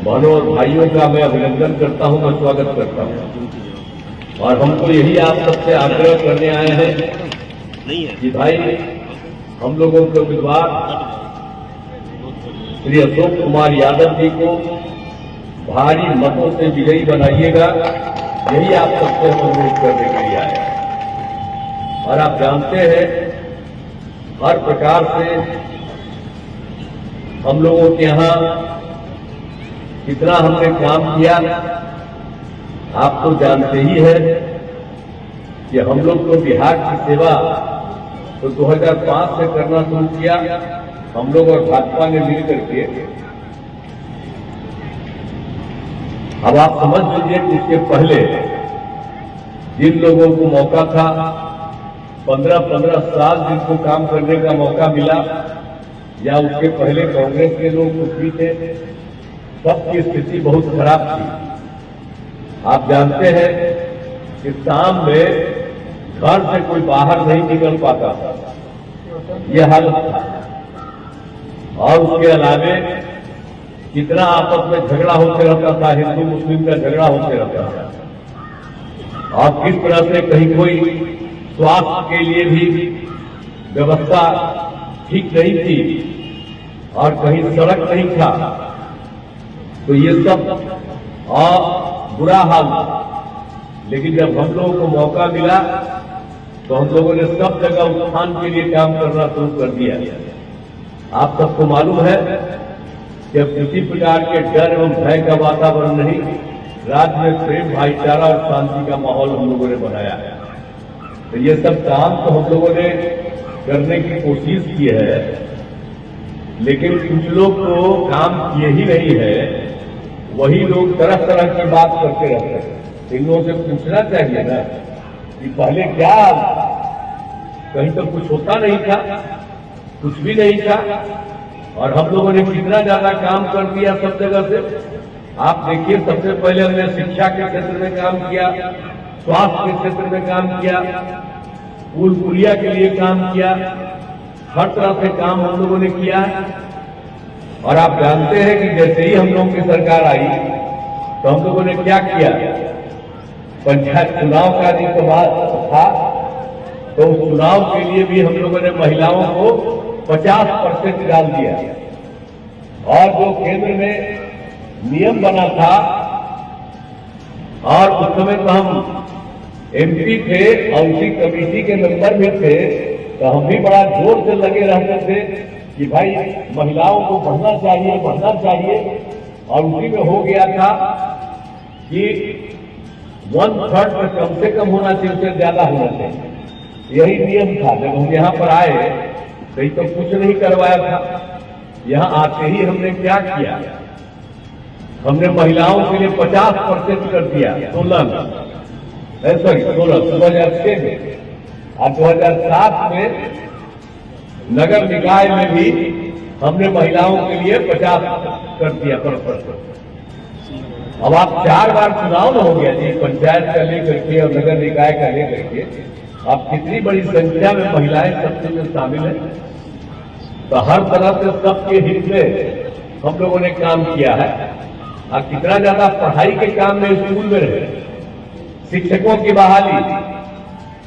बहनों और भाइयों का मैं अभिनंदन करता हूं, मैं स्वागत करता हूं। और हम तो यही आप सबसे आग्रह करने आए हैं कि भाई हम लोगों के उम्मीदवार श्री अशोक कुमार यादव जी को भारी मतों से विजयी बनाइएगा, यही आप सबसे हम अनुरोध करने के लिए आए हैं। और आप जानते हैं हर प्रकार से हम लोगों के यहाँ कितना हमने काम किया, आप तो जानते ही है कि हम लोग तो बिहार की सेवा तो 2005 से करना शुरू किया, हम लोग और भाजपा ने मिलकर के। अब आप समझ लीजिए कि इसके पहले जिन लोगों को मौका था 15-15 साल जिनको काम करने का मौका मिला, या उसके पहले कांग्रेस के लोग कुछ भी थे, सबकी स्थिति बहुत खराब थी। आप जानते हैं कि शाम में घर से कोई बाहर नहीं निकल पाता था, यह हालत था। और उसके अलावे कितना आपस में झगड़ा होते रहता था, हिंदू मुस्लिम का झगड़ा होते रहता था। और किस तरह से कहीं कोई स्वास्थ्य के लिए भी व्यवस्था ठीक नहीं थी और कहीं सड़क नहीं था, तो ये सब बुरा हाल था। लेकिन जब हम लोगों को मौका मिला तो हम लोगों ने सब जगह उत्थान के लिए काम करना शुरू कर दिया। आप सबको मालूम है कि अब किसी प्रकार के डर एवं भय का वातावरण नहीं, राज्य में प्रेम, भाईचारा और शांति का माहौल हम लोगों ने बनाया है। तो ये सब काम तो हम लोगों ने करने की कोशिश की है, लेकिन कुछ लोग तो काम किए ही नहीं है, वही लोग तरह तरह की बात करते रहते हैं। इन लोगों से पूछना चाहिए ना कि पहले क्या हाल था, कहीं तो कुछ होता नहीं था, कुछ भी नहीं था, और हम लोगों ने कितना ज्यादा काम कर दिया सब जगह से। आप देखिए, सबसे पहले हमने शिक्षा के क्षेत्र में काम किया, स्वास्थ्य के क्षेत्र में काम किया, पुल पुलिया के लिए काम किया, हर तरह से काम हम लोगों ने किया। और आप जानते हैं कि जैसे ही हम लोगों की सरकार आई तो हम लोगों ने क्या किया, पंचायत चुनाव का जो था तो उस चुनाव के लिए भी हम लोगों ने महिलाओं को 50% डाल दिया। और जो केंद्र में नियम बना था, और उस समय तो हम एमपी थे और उसी कमेटी के मेंबर भी थे, तो हम भी बड़ा जोर से लगे रहते थे कि भाई महिलाओं को बढ़ना चाहिए, बढ़ना चाहिए। और उसी में हो गया था कि 1/3 पर कम से कम होना चाहिए, उससे ज्यादा होना चाहिए, यही नियम था। जब हम यहाँ पर आए कहीं तो कुछ नहीं करवाया था। यहाँ आते ही हमने क्या किया, हमने महिलाओं के लिए 50% कर दिया 2006 में। और 2007 में नगर निकाय में भी हमने महिलाओं के लिए 50 कर दिया %। अब आप 4 बार चुनाव हो गया जी, पंचायत का लेकर के और नगर निकाय का लेकर के, अब कितनी बड़ी संख्या में महिलाएं सबसे में शामिल है। तो हर तरह से सबके हित में हम लोगों ने काम किया है। और कितना ज्यादा पढ़ाई के काम में स्कूल में रहे, शिक्षकों की बहाली,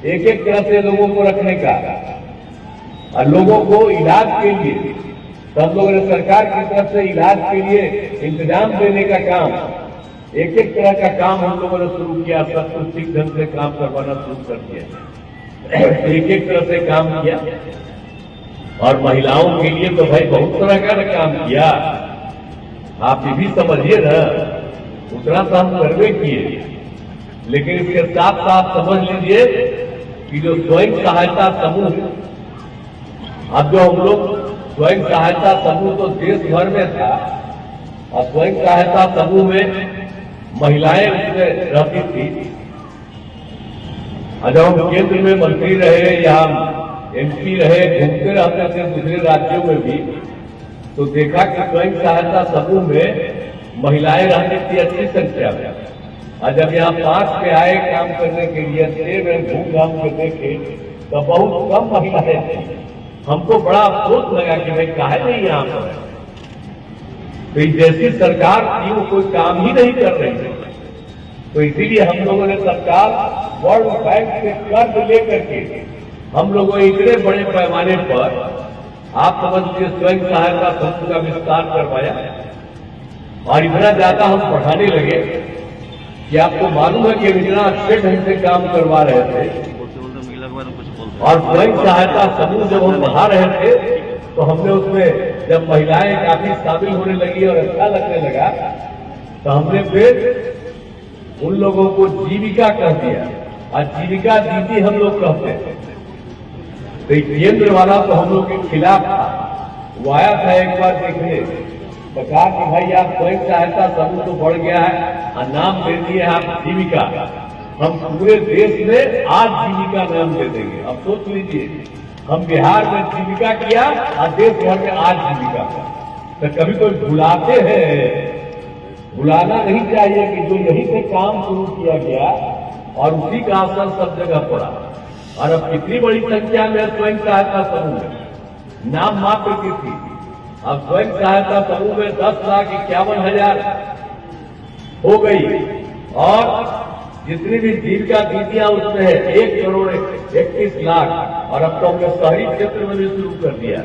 एक एक तरह से लोगों को रखने का, और लोगों को इलाज के लिए सब लोगों ने सरकार की तरफ से इलाज के लिए इंतजाम देने का काम, एक एक तरह का काम हम लोगों ने शुरू किया। सब कुछ ठीक ढंग से काम करवाना शुरू कर दिया, एक एक तरह से काम किया। और महिलाओं के लिए तो भाई बहुत तरह का काम किया, आप ये भी समझिए ना, उतना तो हम करवे किए। लेकिन इसके साथ साथ समझ लीजिए कि जो स्वयं सहायता समूह, अब जो हम लोग स्वयं सहायता समूह तो देश भर में था, और स्वयं सहायता समूह में महिलाएं उसमें रहती थी। और जब हम केंद्र में मंत्री रहे या एमपी रहे, घूमते रहते थे दूसरे राज्यों में भी, तो देखा कि स्वयं सहायता समूह में महिलाएं रहती थी अच्छी संख्या में। और जब यहाँ पास पे आए काम करने के लिए, स्टे में घूम घाम के देखे तो बहुत कम महिलाएं थी। हमको बड़ा अफसोस लगा कि भाई काहे नहीं यहाँ पर। तो जैसी सरकार थी वो कोई काम ही नहीं कर रही है। तो इसीलिए हम लोगों ने सरकार वर्ल्ड बैंक से कर्ज लेकर के हम लोगों ने इतने बड़े पैमाने पर आप समझ लीजिए स्वयं सहायता समूह का विस्तार करवाया और इतना ज्यादा हम बढ़ाने लगे कि आपको मालूम है कि इतना अच्छे ढंग से काम करवा रहे थे और स्वयं सहायता समूह जब हम बढ़ा रहे थे तो हमने उसमें जब महिलाएं काफी शामिल होने लगी और अच्छा लगने लगा तो हमने फिर उन लोगों को जीविका कह दिया और जीविका दीदी हम लोग कहते हैं। तो केंद्र वाला तो हम लोग के खिलाफ था, वो आया था एक बार देखने, बता कि भाई आप स्वयं सहायता समूह तो बढ़ गया है और नाम दे दिए आप जीविका, हम पूरे देश में आज जीविका नाम दे देंगे। अब सोच लीजिए हम बिहार में जीविका किया और देश भर में आज जीविका। तो कभी कोई भुलाते हैं, भुलाना नहीं चाहिए कि जो यहीं से काम शुरू किया गया और उसी का असर सब जगह पड़ा। और अब कितनी बड़ी संख्या में स्वयं सहायता समूह है, नाम मात्र की थी, अब स्वयं सहायता समूह में 10,51,000 हो गई और जितनी भी जीविका दीदियां उसमें है 1,31,00,000 और अब तो हमने शहरी क्षेत्र में भी शुरू कर दिया।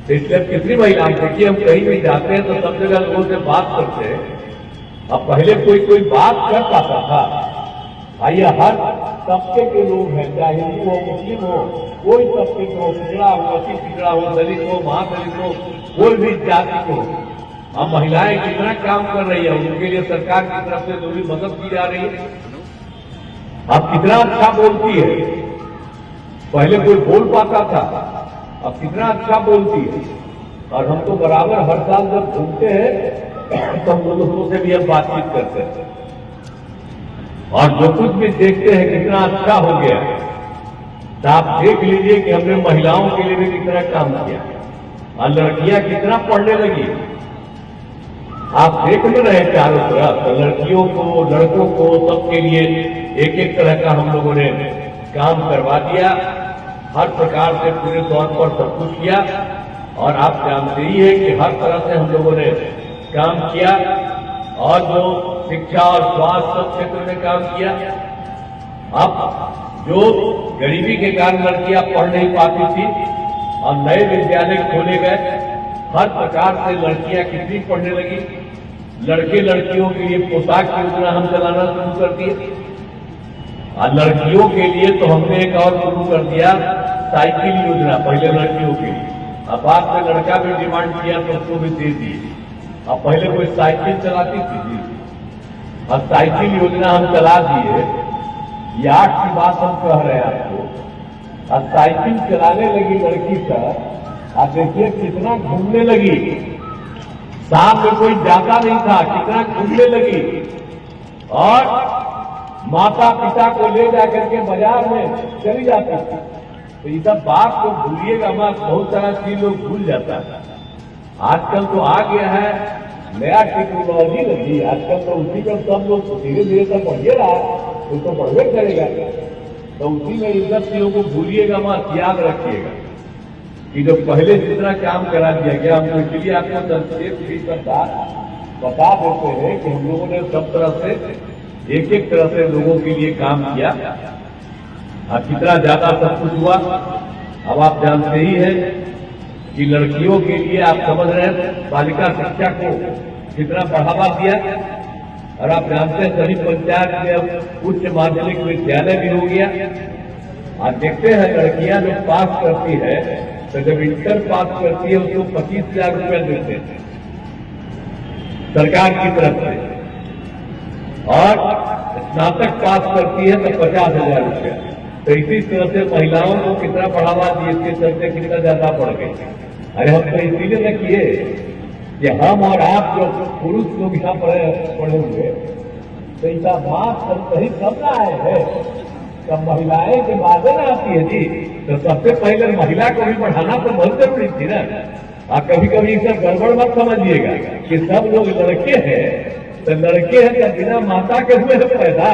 तो इसलिए कितनी महिलाएं, देखिए हम कहीं भी जाते हैं तो सब जगह लोगों से बात करते हैं। अब पहले कोई बात कर पाता था, आइए हर तबके के लोग हैं, चाहे हिंदू हो मुस्लिम हो, कोई तबके के हो, पिछड़ा हो अति पिछड़ा हो, दलित हो महादलित हो, कोई भी जाति को। अब महिलाएं कितना काम कर रही है, उनके लिए सरकार की तरफ से जो भी मदद की जा रही है। अब कितना अच्छा बोलती है, पहले कोई बोल पाता था, अब कितना अच्छा बोलती है। और हम तो बराबर हर साल जब घूमते हैं तो हम दोस्तों से भी अब बातचीत करते हैं और जो कुछ भी देखते हैं कितना अच्छा हो गया। तो आप देख लीजिए कि हमने महिलाओं के लिए भी कितना काम किया और लड़कियां कितना पढ़ने लगी। आप देख भी रहे चारों तरफ, तो लड़कियों को लड़कों को सबके लिए एक एक तरह का हम लोगों ने काम करवा दिया, हर प्रकार से पूरे तौर पर सब कुछ किया। और आप जानते ही हैं कि हर तरह से हम लोगों ने काम किया और जो शिक्षा और स्वास्थ्य सब क्षेत्र में काम किया। अब जो गरीबी के कारण लड़कियां पढ़ नहीं पाती थी और नए विद्यालय खोले गए, हर प्रकार से लड़कियां कितनी पढ़ने लगी। लड़के लड़कियों के लिए पोशाक योजना हम चलाना शुरू कर दिए और लड़कियों के लिए तो हमने एक और शुरू कर दिया साइकिल योजना, पहले लड़कियों के लिए। अब बाद में लड़का भी डिमांड किया तो उसको भी दे दिए। अब पहले कोई साइकिल चलाती थी, अब साइकिल योजना हम चला दिए। ये 8 की बात हम कह रहे हैं आपको। अब साइकिल चलाने लगी लड़की सर, आप देखिए कितना घूमने लगी, शाम में कोई जाता नहीं था, कितना घूमने लगी और माता पिता को ले जाकर के बाजार में चली जाती थी। तो ये सब बात को भूलिएगा मत, बहुत सारा चीज लोग भूल जाता है। आजकल तो आ गया है नया टेक्नोलॉजी लगी, आजकल तो उसी पर सब लोग धीरे धीरे तो बढ़े रहा, तो बढ़वे करेगा। तो उसी में इन सब चीजों को भूलिएगा मत, याद रखिएगा कि जो पहले जितना काम करा दिया गया, हम तो इसलिए आपको संक्षेप भी बता देते हैं कि हम लोगों ने सब तरह से एक एक तरह से लोगों के लिए काम किया। अब कितना ज्यादा सब कुछ हुआ। अब आप जानते ही हैं कि लड़कियों के लिए आप समझ रहे हैं बालिका शिक्षा को कितना बढ़ावा दिया। और आप जानते हैं सभी पंचायत में उच्च माध्यमिक विद्यालय भी हो गया। आप देखते हैं लड़कियां जो पास करती है तो जब इंटर पास करती है उसको 25,000 रुपया देते हैं सरकार की तरफ से, और स्नातक पास करती है तो 50,000 रुपया। तो इसी तरह से महिलाओं को कितना बढ़ावा दिए, इसके चलते कितना ज्यादा बढ़ गए। अरे हम तो इसीलिए न किए कि हम और आप जो पुरुष लोग यहाँ पढ़े हुए तो इसका बात सही सब ना आए है, तब महिलाएं के बाद ना आती है जी। तो सबसे पहले महिला को भी बढ़ाना तो बहुत जरूरी थी ना। आप कभी कभी सब गड़बड़ मत समझिएगा कि सब लोग लड़के हैं, तो लड़के हैं तो बिना माता के हुए पैदा,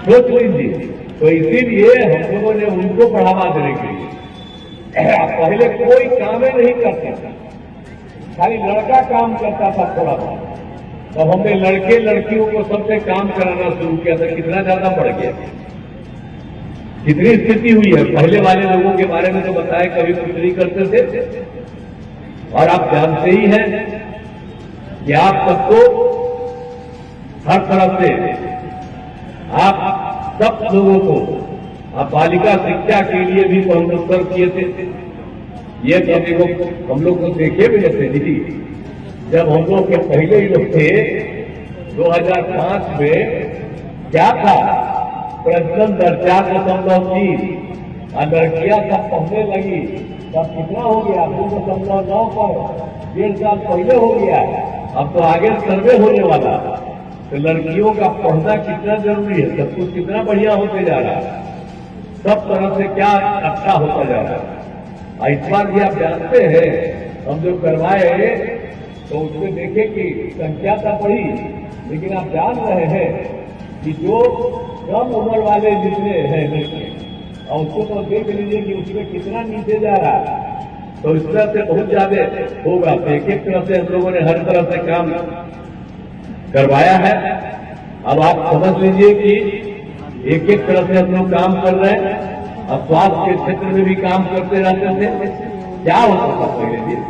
सोच लीजिए। तो इसीलिए हम लोगों ने उनको बढ़ावा देने के लिए पहले कोई काम नहीं करते थे, खाली लड़का काम करता था थोड़ा बहुत, तब हमने लड़के लड़कियों को सबसे काम कराना शुरू किया था, कितना ज्यादा बढ़ गया, कितनी स्थिति हुई है। पहले वाले लोगों के बारे में तो बताए कभी कुछ नहीं करते थे, और आप जानते ही हैं कि आप सबको हर तरफ से आप सब लोगों को आप बालिका शिक्षा के लिए भी पुरस्कार किए थे। ये तो देखो हम लोग तो देखे भी नहीं थे, जब हम लोग के पहले ही लोग थे 2005 में क्या था, प्रजनन दर 4.3 और लड़कियां सब पढ़ने लगी, तब कितना हो गया 2.9 पर 1.5 साल पहले हो गया। अब तो आगे सर्वे होने वाला, तो लड़कियों का पढ़ना कितना जरूरी है, सब कुछ कितना बढ़िया होते जा रहा है, सब तरह से क्या अच्छा होता जा रहा है। इस बार भी आप जानते हैं हम जो करवाए तो उसमें देखे कि संख्या तो बढ़ी, लेकिन आप जान रहे हैं कि जो कम उम्र वाले जितने हैं लड़के, और उसको तो देख लीजिए कि उसमें कितना नीचे जा रहा है, तो इस तरह से बहुत ज्यादा होगा। तो एक एक तरह से हम लोगों ने हर तरह से काम करवाया है। अब आप समझ लीजिए कि एक एक तरह से हम लोग काम कर रहे हैं। अब स्वास्थ्य के क्षेत्र में भी काम करते रहते थे। क्या होता था पहले दिन,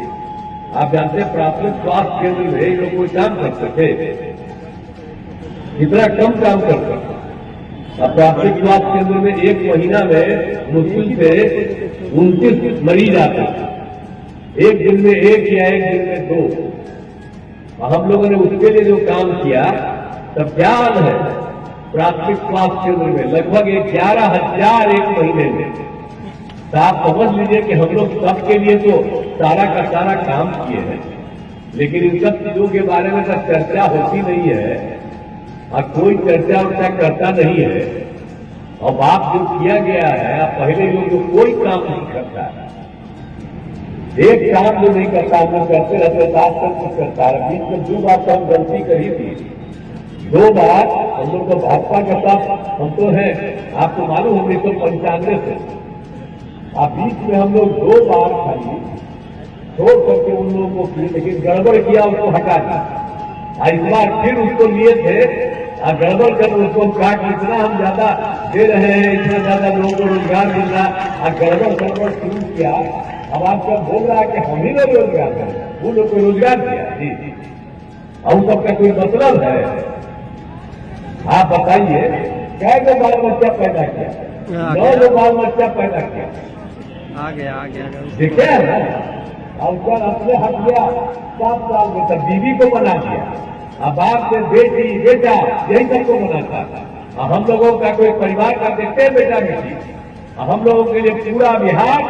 आप जानते हैं प्राथमिक स्वास्थ्य केंद्र में ये लोग कोई काम करते थे, इतना कम काम करते थे। अब प्राथमिक स्वास्थ्य केंद्र में एक महीना में मुश्किल से 29 मरीज आते थे, एक दिन में एक या एक दिन में 2। हम लोगों ने उसके लिए जो काम किया, तब क्या हाल है प्राथमिक स्वास्थ्य केंद्र में लगभग 11,000 एक महीने में। तो आप समझ लीजिए कि हम लोग सबके लिए तो सारा का सारा काम किए हैं, लेकिन इन सब चीजों के बारे में तो चर्चा होती नहीं है और कोई चर्चा उर्चा करता नहीं है। और बात जो किया गया है, पहले लोग जो कोई काम नहीं करता है, एक काम जो नहीं करता, हम लोग करते रहते, साथ सब कुछ करता है। बीच में 2 बार तो हम गलती करी थी, 2 बार हम लोग तो भाजपा के साथ हम तो हैं, आपको मालूम 1995 से, आप बीच में हम लोग 2 बार खाली छोड़ करके उन लोगों को किए, लेकिन गड़बड़ किया उसको हटा दिया। इस बार फिर उसको लिए थे और गड़बड़ कर उसको कहा कि इतना हम ज्यादा दे रहे हैं, इतना ज्यादा लोगों को रोजगार मिल रहा, और गड़बड़ शुरू किया। अब आप सब बोल रहा है कि हम ही लोग रोजगार करें, वो लोग को रोजगार दिया जी, और सबका कोई मतलब है? आप बताइए, क्या जो बाल बच्चा पैदा किया, 9 जो बाल बच्चा पैदा किया, आ गया देखे है ना, और उसका अपने हट गया 7 साल में, तब बीवी को बना दिया, अब बाप से बेटी बेटा यही सबको बनाता। अब हम लोगों का कोई परिवार का देखते हैं बेटा बेटी, हम लोगों के लिए पूरा बिहार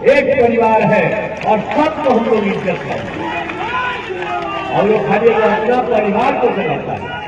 एक परिवार है और सबको हम लोग इज्जत करते हैं, और लोग खाली अपना परिवार को चलाता है।